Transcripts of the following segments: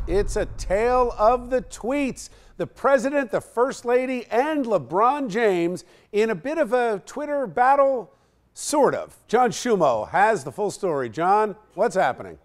It's a tale of the tweets. The president, the first lady, and LeBron James in a bit of a Twitter battle, sort of. John Schiumo has the full story. John, what's happening?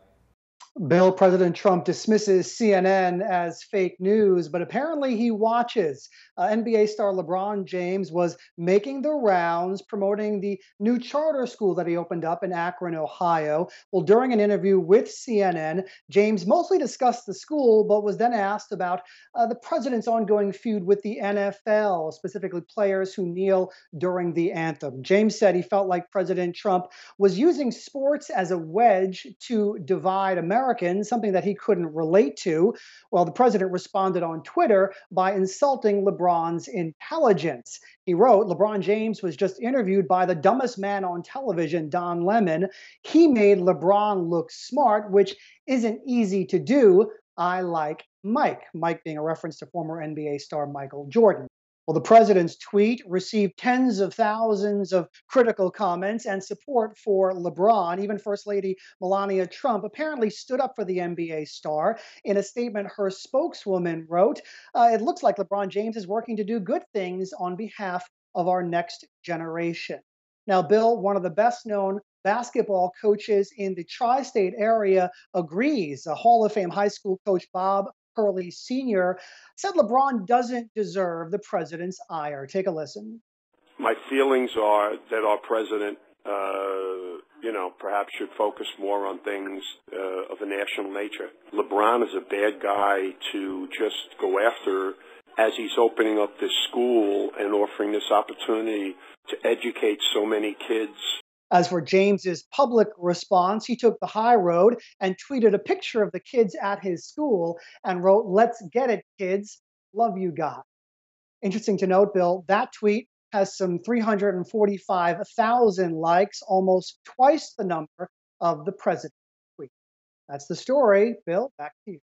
Bill, President Trump dismisses CNN as fake news, but apparently he watches. NBA star LeBron James was making the rounds promoting the new charter school that he opened up in Akron, Ohio. Well, during an interview with CNN, James mostly discussed the school, but was then asked about the president's ongoing feud with the NFL, specifically players who kneel during the anthem. James said he felt like President Trump was using sports as a wedge to divide Americans, something that he couldn't relate to. Well, the president responded on Twitter by insulting LeBron's intelligence. He wrote, "LeBron James was just interviewed by the dumbest man on television, Don Lemon. He made LeBron look smart, which isn't easy to do. I like Mike." Mike being a reference to former NBA star Michael Jordan. Well, the president's tweet received tens of thousands of critical comments and support for LeBron. Even First Lady Melania Trump apparently stood up for the NBA star. In a statement, her spokeswoman wrote, "It looks like LeBron James is working to do good things on behalf of our next generation." Now, Bill, one of the best-known basketball coaches in the tri-state area, agrees. A Hall of Fame high school coach, Bob Hurley Sr., said LeBron doesn't deserve the president's ire. Take a listen. My feelings are that our president, perhaps should focus more on things of a national nature. LeBron is a bad guy to just go after as he's opening up this school and offering this opportunity to educate so many kids. As for James's public response, he took the high road and tweeted a picture of the kids at his school and wrote, "Let's get it, kids. Love you, God." Interesting to note, Bill, that tweet has some 345,000 likes, almost twice the number of the president's tweet. That's the story. Bill, back to you.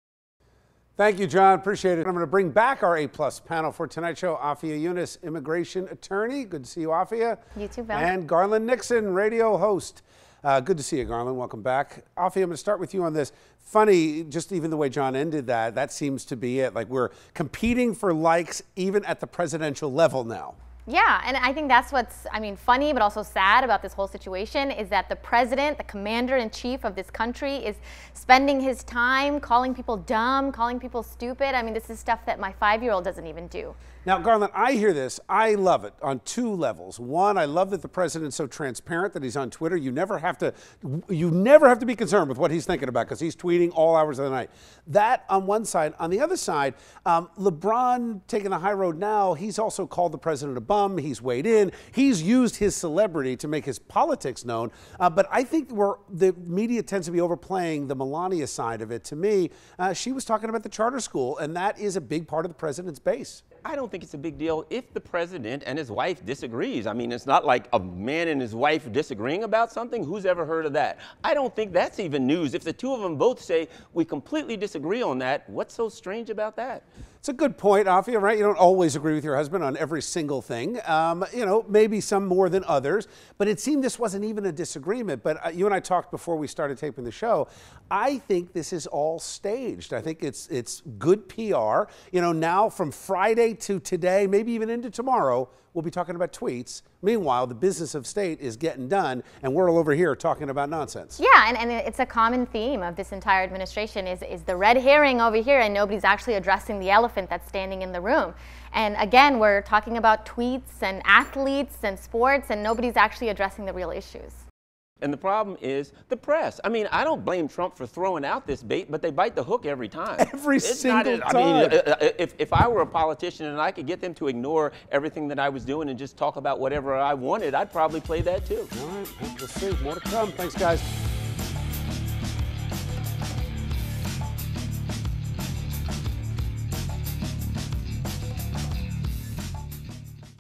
Thank you, John. Appreciate it. I'm going to bring back our A-plus panel for tonight's show. Afia Yunus, immigration attorney. Good to see you, Afia. You too, Bill. And Garland Nixon, radio host. Good to see you, Garland. Welcome back. Afia, I'm going to start with you on this. Funny, just even the way John ended that, that seems to be it. Like we're competing for likes even at the presidential level now. Yeah, and I think that's what's, funny but also sad about this whole situation is that the president, the commander-in-chief of this country, is spending his time calling people dumb, calling people stupid. This is stuff that my 5-year-old doesn't even do. Now, Garland, I hear this. I love it on two levels. One, I love that the president's so transparent that he's on Twitter. You never have to be concerned with what he's thinking about because he's tweeting all hours of the night. That on one side. On the other side, LeBron taking the high road now, he's also called the president a bum. He's weighed in. He's used his celebrity to make his politics known. But I think the media tends to be overplaying the Melania side of it. To me, she was talking about the charter school, and that is a big part of the president's base. I don't think it's a big deal if the president and his wife disagrees. It's not like a man and his wife disagreeing about something. Who's ever heard of that? I don't think that's even news. If the two of them both say, we completely disagree on that, what's so strange about that? It's a good point, Afia, right? You don't always agree with your husband on every single thing. Maybe some more than others. But it seemed this wasn't even a disagreement. But you and I talked before we started taping the show. I think this is all staged. I think it's good PR. Now from Friday to today, maybe even into tomorrow, we'll be talking about tweets. Meanwhile, the business of state is getting done, and we're all over here talking about nonsense. Yeah, and it's a common theme of this entire administration is the red herring over here, and nobody's actually addressing the elephant that's standing in the room. And again, we're talking about tweets and athletes and sports, and nobody's actually addressing the real issues. And the problem is the press. I don't blame Trump for throwing out this bait, but they bite the hook every time. Every single time. If I were a politician and I could get them to ignore everything that I was doing and just talk about whatever I wanted, I'd probably play that too. All right, we'll see. More to come. Thanks, guys.